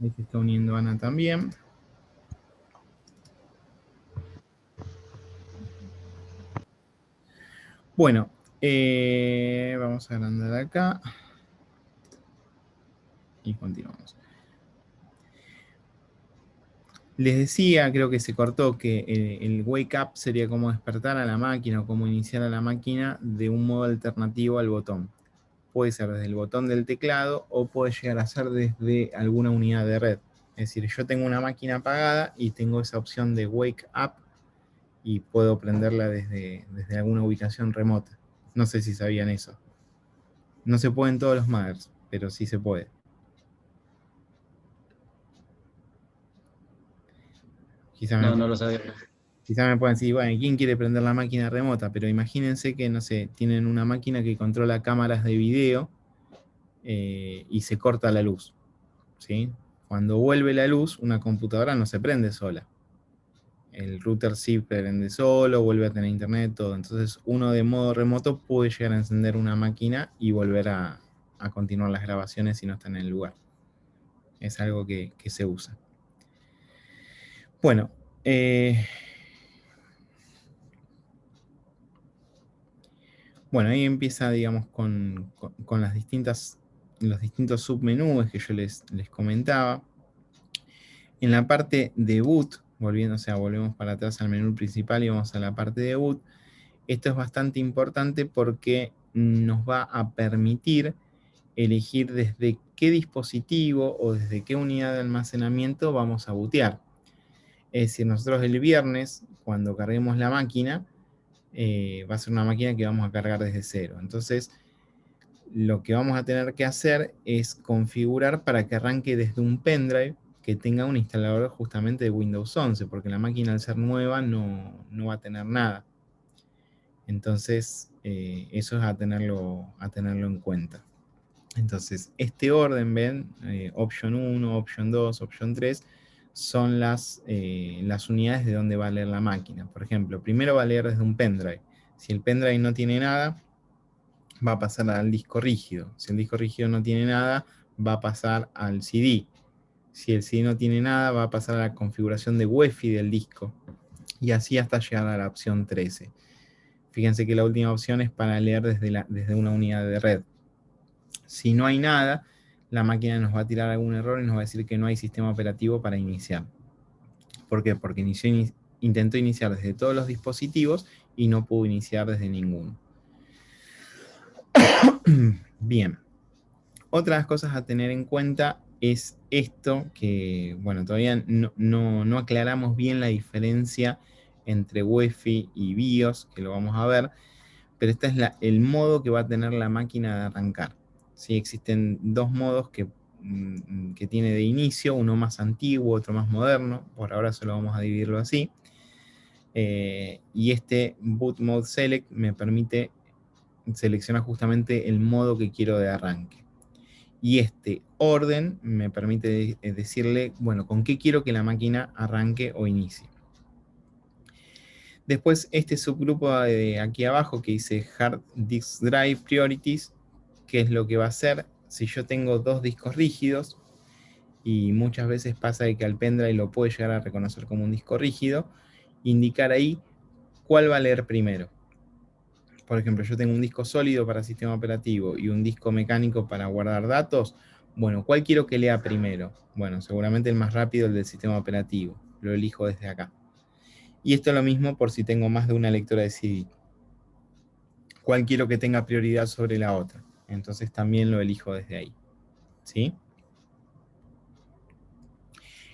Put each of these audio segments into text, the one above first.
Ahí se está uniendo Ana también. Bueno, vamos a agrandar acá. Y continuamos. Les decía, creo que se cortó, que el wake up sería como despertar a la máquina o como iniciar a la máquina de un modo alternativo al botón. Puede ser desde el botón del teclado o puede llegar a ser desde alguna unidad de red. Es decir, yo tengo una máquina apagada y tengo esa opción de wake up y puedo prenderla desde alguna ubicación remota. No sé si sabían eso. No se puede en todos los mothers, pero sí se puede. No, no lo sabía. Quizá me pueden decir, bueno, ¿quién quiere prender la máquina remota? Pero imagínense que, no sé, tienen una máquina que controla cámaras de video y se corta la luz. ¿Sí? Cuando vuelve la luz, una computadora no se prende sola. El router sí prende solo, vuelve a tener internet, todo. Entonces, uno de modo remoto puede llegar a encender una máquina y volver a continuar las grabaciones si no está en el lugar. Es algo que se usa. Bueno, ahí empieza, digamos, con las los distintos submenús que yo les comentaba. En la parte de boot, volvemos para atrás al menú principal y vamos a la parte de boot. Esto es bastante importante porque nos va a permitir elegir desde qué dispositivo o desde qué unidad de almacenamiento vamos a bootear. Es decir, nosotros el viernes, cuando carguemos la máquina, va a ser una máquina que vamos a cargar desde cero. Entonces, lo que vamos a tener que hacer es configurar para que arranque desde un pendrive que tenga un instalador justamente de Windows 11, porque la máquina al ser nueva no va a tener nada. Entonces, eso es a tenerlo en cuenta. Entonces, este orden, ven, option 1, option 2, option 3, son las unidades de donde va a leer la máquina. Por ejemplo, primero va a leer desde un pendrive. Si el pendrive no tiene nada, va a pasar al disco rígido. Si el disco rígido no tiene nada, va a pasar al CD. Si el CD no tiene nada, va a pasar a la configuración de UEFI del disco. Y así hasta llegar a la opción 13. Fíjense que la última opción es para leer desde una unidad de red. Si no hay nada, la máquina nos va a tirar algún error y nos va a decir que no hay sistema operativo para iniciar. ¿Por qué? Porque intentó iniciar desde todos los dispositivos y no pudo iniciar desde ninguno. Bien. Otras cosas a tener en cuenta es esto, que bueno, todavía no aclaramos bien la diferencia entre UEFI y BIOS, que lo vamos a ver, pero este es el modo que va a tener la máquina de arrancar. ¿Sí? Existen dos modos que tiene de inicio, uno más antiguo, otro más moderno, por ahora solo vamos a dividirlo así. Y este Boot Mode Select me permite seleccionar justamente el modo que quiero de arranque. Y este orden me permite decirle, bueno, con qué quiero que la máquina arranque o inicie. Después este subgrupo de aquí abajo que dice Hard Disk Drive Priorities, que es lo que va a hacer si yo tengo dos discos rígidos, y muchas veces pasa de que al pendrive lo puede llegar a reconocer como un disco rígido, indicar ahí cuál va a leer primero. Por ejemplo, yo tengo un disco sólido para sistema operativo y un disco mecánico para guardar datos. Bueno, ¿cuál quiero que lea primero? Bueno, seguramente el más rápido, el del sistema operativo. Lo elijo desde acá. Y esto es lo mismo por si tengo más de una lectora de CD. ¿Cuál quiero que tenga prioridad sobre la otra? Entonces también lo elijo desde ahí. ¿Sí?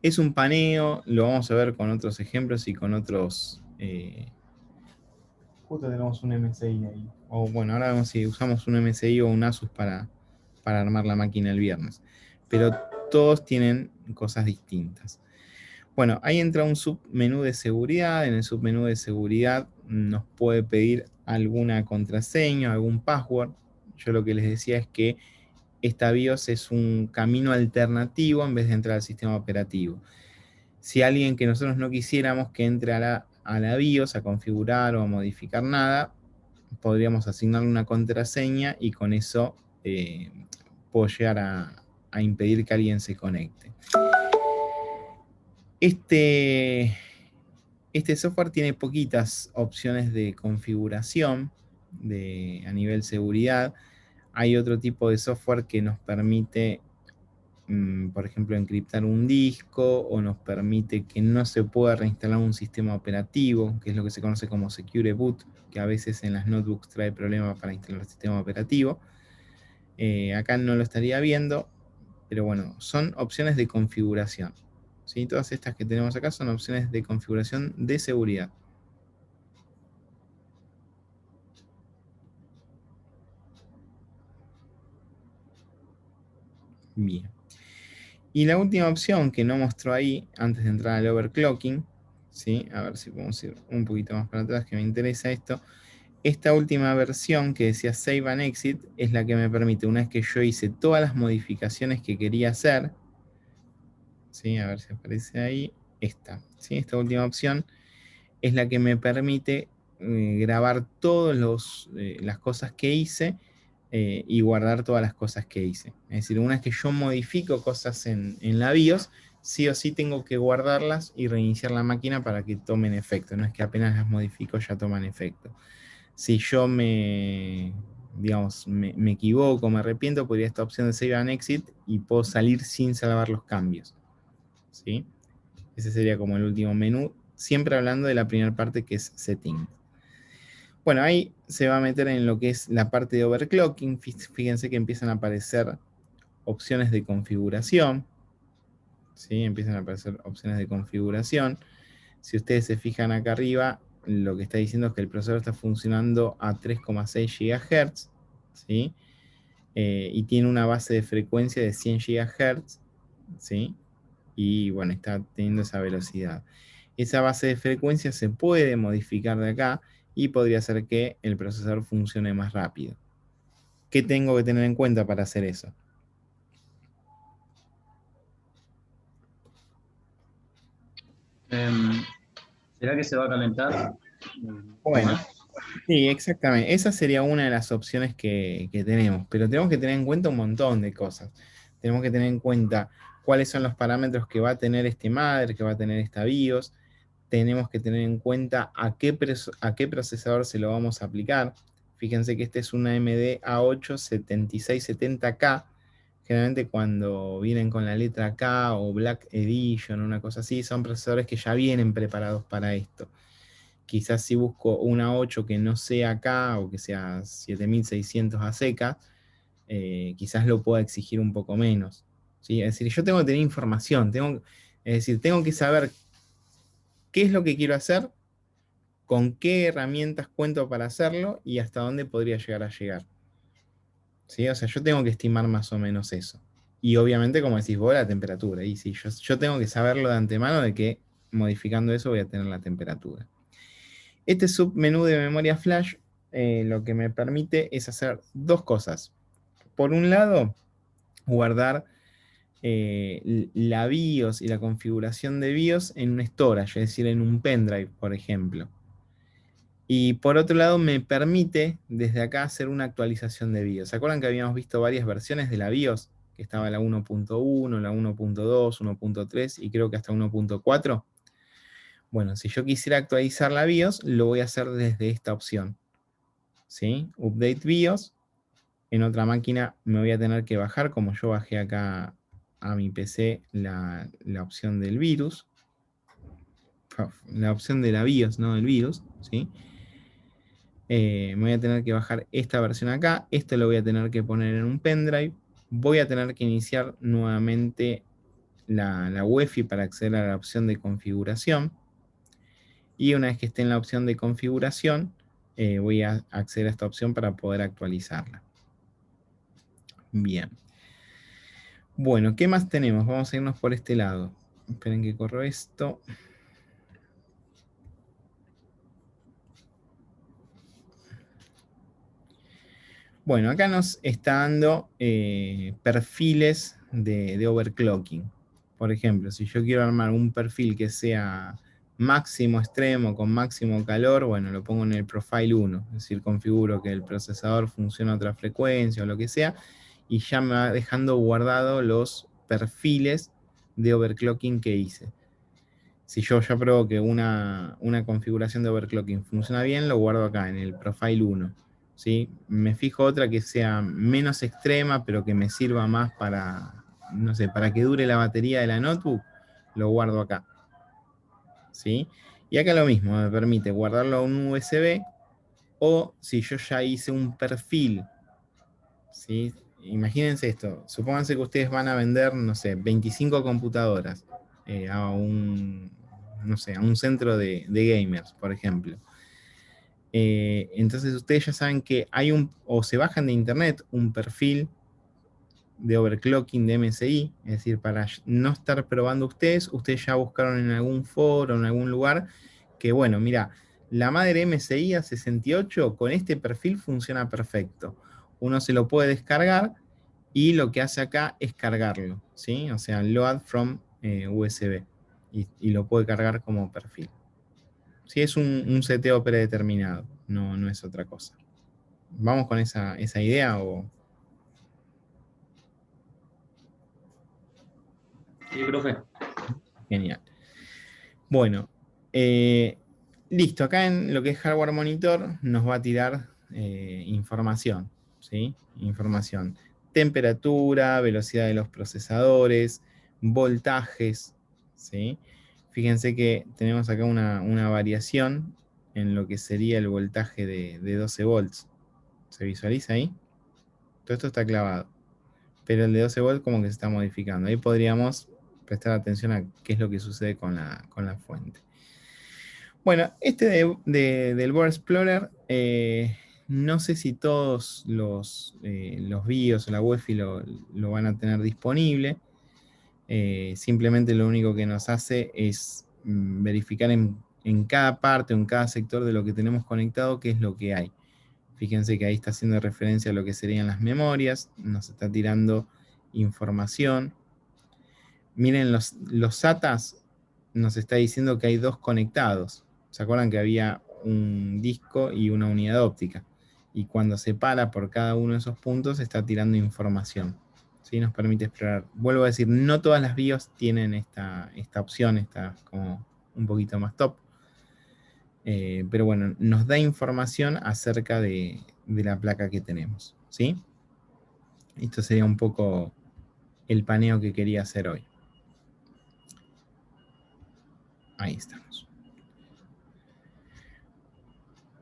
Es un paneo, lo vamos a ver con otros ejemplos y con otros... Justo tenemos un MSI ahí. O bueno, ahora vemos si usamos un MSI o un Asus para armar la máquina el viernes. Pero todos tienen cosas distintas. Bueno, ahí entra un submenú de seguridad. En el submenú de seguridad nos puede pedir alguna contraseña, algún password. Yo lo que les decía es que esta BIOS es un camino alternativo en vez de entrar al sistema operativo. Si alguien que nosotros no quisiéramos que entre a la BIOS a configurar o a modificar nada, podríamos asignarle una contraseña y con eso puedo llegar a impedir que alguien se conecte. Este software tiene poquitas opciones de configuración a nivel seguridad. Hay otro tipo de software que nos permite, por ejemplo, encriptar un disco, o nos permite que no se pueda reinstalar un sistema operativo, que es lo que se conoce como Secure Boot, que a veces en las notebooks trae problemas para instalar el sistema operativo. Acá no lo estaría viendo, pero bueno, son opciones de configuración. ¿Sí? Todas estas que tenemos acá son opciones de configuración de seguridad. Bien. Y la última opción que no mostró ahí, antes de entrar al overclocking, ¿sí? A ver si podemos ir un poquito más para atrás, que me interesa esto. Esta última versión que decía Save and Exit es la que me permite, una vez que yo hice todas las modificaciones que quería hacer, ¿sí? A ver si aparece ahí, esta, ¿sí? Esta última opción es la que me permite grabar todas las cosas que hice y guardar todas las cosas que hice. Es decir, una vez que yo modifico cosas en la BIOS, sí o sí tengo que guardarlas y reiniciar la máquina para que tomen efecto. No es que apenas las modifico ya toman efecto. Si yo me equivoco, me arrepiento, podría esta opción de Save and Exit y puedo salir sin salvar los cambios. ¿Sí? Ese sería como el último menú, siempre hablando de la primera parte, que es Settings. Bueno, ahí se va a meter en lo que es la parte de overclocking. Fíjense que empiezan a aparecer opciones de configuración. ¿Sí? Empiezan a aparecer opciones de configuración. Si ustedes se fijan acá arriba, lo que está diciendo es que el procesador está funcionando a 3,6 GHz. ¿Sí? Y tiene una base de frecuencia de 100 GHz. ¿Sí? Y bueno, está teniendo esa velocidad. Esa base de frecuencia se puede modificar de acá y podría hacer que el procesador funcione más rápido. ¿Qué tengo que tener en cuenta para hacer eso? ¿Será que se va a calentar? Bueno, sí, exactamente. Esa sería una de las opciones que tenemos, pero tenemos que tener en cuenta un montón de cosas. Tenemos que tener en cuenta cuáles son los parámetros que va a tener este mother, que va a tener esta BIOS. Tenemos que tener en cuenta a qué procesador se lo vamos a aplicar. Fíjense que este es una AMD A8 7670K. Generalmente cuando vienen con la letra K o Black Edition, una cosa así, son procesadores que ya vienen preparados para esto. Quizás si busco una 8 que no sea K o que sea 7600 a seca, quizás lo pueda exigir un poco menos. ¿Sí? Es decir, yo tengo que tener información, tengo que saber qué es lo que quiero hacer, con qué herramientas cuento para hacerlo y hasta dónde podría llegar a llegar. ¿Sí? O sea, yo tengo que estimar más o menos eso. Y obviamente, como decís vos, la temperatura. Y sí, yo tengo que saberlo de antemano de que modificando eso voy a tener la temperatura. Este submenú de memoria flash lo que me permite es hacer dos cosas. Por un lado, guardar la BIOS y la configuración de BIOS en un storage, es decir, en un pendrive, por ejemplo. Y por otro lado, me permite desde acá hacer una actualización de BIOS. ¿Se acuerdan que habíamos visto varias versiones de la BIOS? Que estaba la 1.1, la 1.2, 1.3 y creo que hasta 1.4. Bueno, si yo quisiera actualizar la BIOS, lo voy a hacer desde esta opción. ¿Sí? Update BIOS. En otra máquina me voy a tener que bajar, como yo bajé acá a mi PC, la opción del virus. La opción de la BIOS, no del virus. ¿Sí? Me voy a tener que bajar esta versión acá. Esto lo voy a tener que poner en un pendrive. Voy a tener que iniciar nuevamente la UEFI para acceder a la opción de configuración. Y una vez que esté en la opción de configuración, voy a acceder a esta opción para poder actualizarla. Bien. Bueno, ¿qué más tenemos? Vamos a irnos por este lado. Esperen que corro esto. Bueno, acá nos está dando perfiles de overclocking. Por ejemplo, si yo quiero armar un perfil que sea máximo extremo con máximo calor, bueno, lo pongo en el profile 1. Es decir, configuro que el procesador funcione a otra frecuencia o lo que sea. y ya me va dejando guardado los perfiles de overclocking que hice. Si yo ya pruebo que una configuración de overclocking funciona bien, lo guardo acá en el profile 1. ¿Sí? Me fijo otra que sea menos extrema, pero que me sirva más para, no sé, para que dure la batería de la notebook, lo guardo acá. ¿Sí? Y acá lo mismo, me permite guardarlo a un USB, o si yo ya hice un perfil, ¿sí? Imagínense esto, supónganse que ustedes van a vender, no sé, 25 computadoras a un, no sé, a un centro de gamers, por ejemplo. Entonces ustedes ya saben que hay o se bajan de internet un perfil de overclocking de MSI, es decir, para no estar probando ustedes ya buscaron en algún foro, en algún lugar, que bueno, mira, la madre MSI A68 con este perfil funciona perfecto. Uno se lo puede descargar y lo que hace acá es cargarlo, ¿sí? O sea, load from USB y lo puede cargar como perfil. Sí, es un seteo predeterminado, no es otra cosa. ¿Vamos con esa idea o...? Sí, profe. Genial. Bueno, listo. Acá en lo que es hardware monitor nos va a tirar información, ¿sí? Información. Temperatura, velocidad de los procesadores, voltajes, ¿sí? Fíjense que tenemos acá una variación en lo que sería el voltaje de 12 volts. ¿Se visualiza ahí? Todo esto está clavado. Pero el de 12 volts como que se está modificando. Ahí podríamos prestar atención a qué es lo que sucede con la fuente. Bueno, este del Board Explorer, no sé si todos los BIOS o la UEFI lo van a tener disponible. Simplemente lo único que nos hace es verificar en cada parte o en cada sector de lo que tenemos conectado qué es lo que hay. Fíjense que ahí está haciendo referencia a lo que serían las memorias, nos está tirando información. Miren, los SATAs nos está diciendo que hay dos conectados. ¿Se acuerdan que había un disco y una unidad óptica? Y cuando se para por cada uno de esos puntos está tirando información. ¿Sí? Nos permite explorar. Vuelvo a decir, no todas las BIOS tienen esta opción, está como un poquito más top. Pero bueno, nos da información acerca de la placa que tenemos. ¿Sí? Esto sería un poco el paneo que quería hacer hoy. Ahí estamos.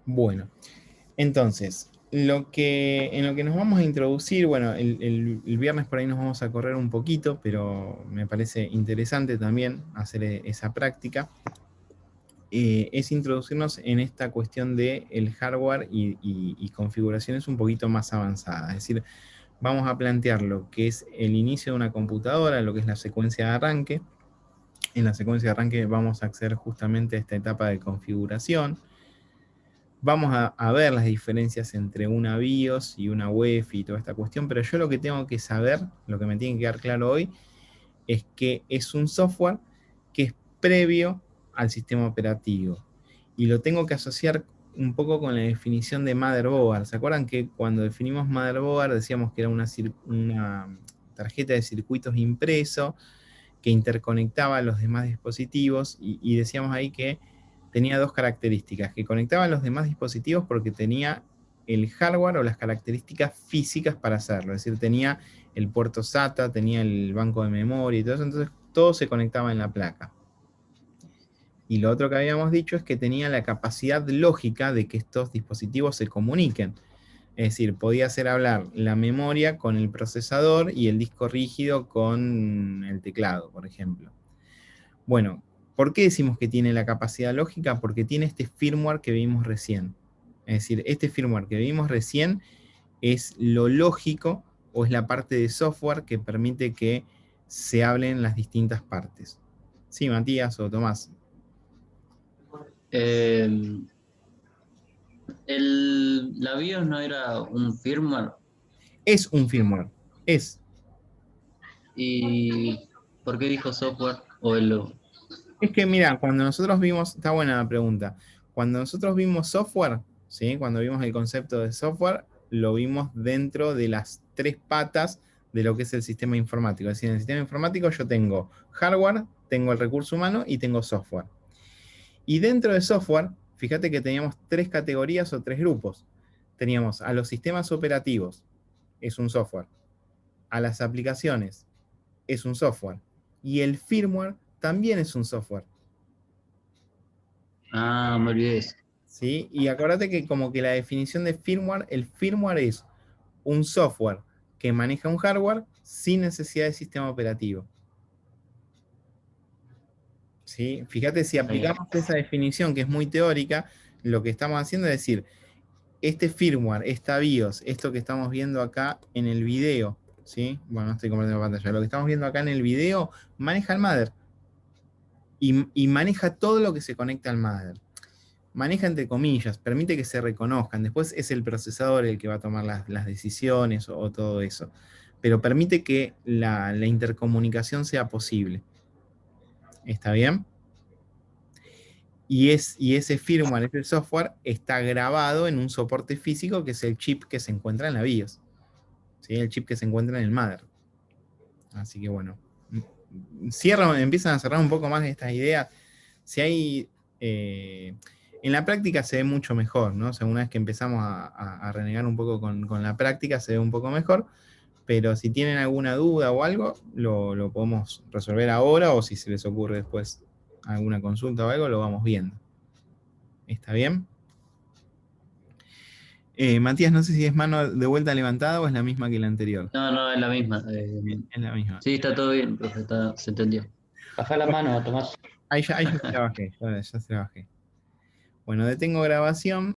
Bueno, entonces, en lo que nos vamos a introducir, bueno, el viernes por ahí nos vamos a correr un poquito, pero me parece interesante también hacer esa práctica, es introducirnos en esta cuestión del hardware y configuraciones un poquito más avanzadas. Es decir, vamos a plantear lo que es el inicio de una computadora, lo que es la secuencia de arranque. En la secuencia de arranque vamos a acceder justamente a esta etapa de configuración. Vamos a ver las diferencias entre una BIOS y una UEFI y toda esta cuestión, pero yo lo que tengo que saber, lo que me tiene que quedar claro hoy, es que es un software que es previo al sistema operativo. Y lo tengo que asociar un poco con la definición de motherboard. ¿Se acuerdan que cuando definimos motherboard decíamos que era una tarjeta de circuitos impreso que interconectaba a los demás dispositivos y decíamos ahí que tenía dos características, que conectaba a los demás dispositivos porque tenía el hardware o las características físicas para hacerlo, es decir, tenía el puerto SATA, tenía el banco de memoria y todo eso, entonces todo se conectaba en la placa. Y lo otro que habíamos dicho es que tenía la capacidad lógica de que estos dispositivos se comuniquen. Es decir, podía hacer hablar la memoria con el procesador y el disco rígido con el teclado, por ejemplo. Bueno, ¿por qué decimos que tiene la capacidad lógica? Porque tiene este firmware que vimos recién. Es decir, este firmware que vimos recién es lo lógico o es la parte de software que permite que se hablen las distintas partes. Sí, Matías o Tomás. La BIOS no era un firmware. Es un firmware. Es. ¿Y por qué dijo software? Es que mira, cuando nosotros vimos, está buena la pregunta, cuando nosotros vimos software, ¿sí? Cuando vimos el concepto de software, lo vimos dentro de las tres patas de lo que es el sistema informático. Es decir, en el sistema informático yo tengo hardware, tengo el recurso humano y tengo software. Y dentro de software, fíjate que teníamos tres categorías o tres grupos. Teníamos a los sistemas operativos, es un software. A las aplicaciones, es un software. Y el firmware también es un software. Ah, me olvidé de eso. ¿Sí? Y acuérdate que como que la definición de firmware, el firmware es un software que maneja un hardware sin necesidad de sistema operativo. ¿Sí? Fíjate, si aplicamos esa definición que es muy teórica, lo que estamos haciendo es decir, este firmware, esta BIOS, esto que estamos viendo acá en el video, ¿sí? Bueno, no estoy compartiendo pantalla, lo que estamos viendo acá en el video maneja el mother y maneja todo lo que se conecta al mother. Maneja entre comillas, permite que se reconozcan, después es el procesador el que va a tomar las decisiones o todo eso, pero permite que la intercomunicación sea posible. ¿Está bien? Y ese firmware, ese software, está grabado en un soporte físico que es el chip que se encuentra en la BIOS. ¿Sí? El chip que se encuentra en el mother. Así que bueno, empiezan a cerrar un poco más de estas ideas. Si hay... en la práctica se ve mucho mejor, ¿no? O sea, una vez que empezamos a renegar un poco con la práctica, se ve un poco mejor. Pero si tienen alguna duda o algo, lo podemos resolver ahora, o si se les ocurre después alguna consulta o algo, lo vamos viendo. ¿Está bien? Matías, no sé si es mano de vuelta levantada o es la misma que la anterior. No, es la misma. Es la misma. Sí, está todo bien, profe, se entendió. Bajá la mano, Tomás. Ahí ya se la bajé, ya se la bajé. Bueno, detengo grabación.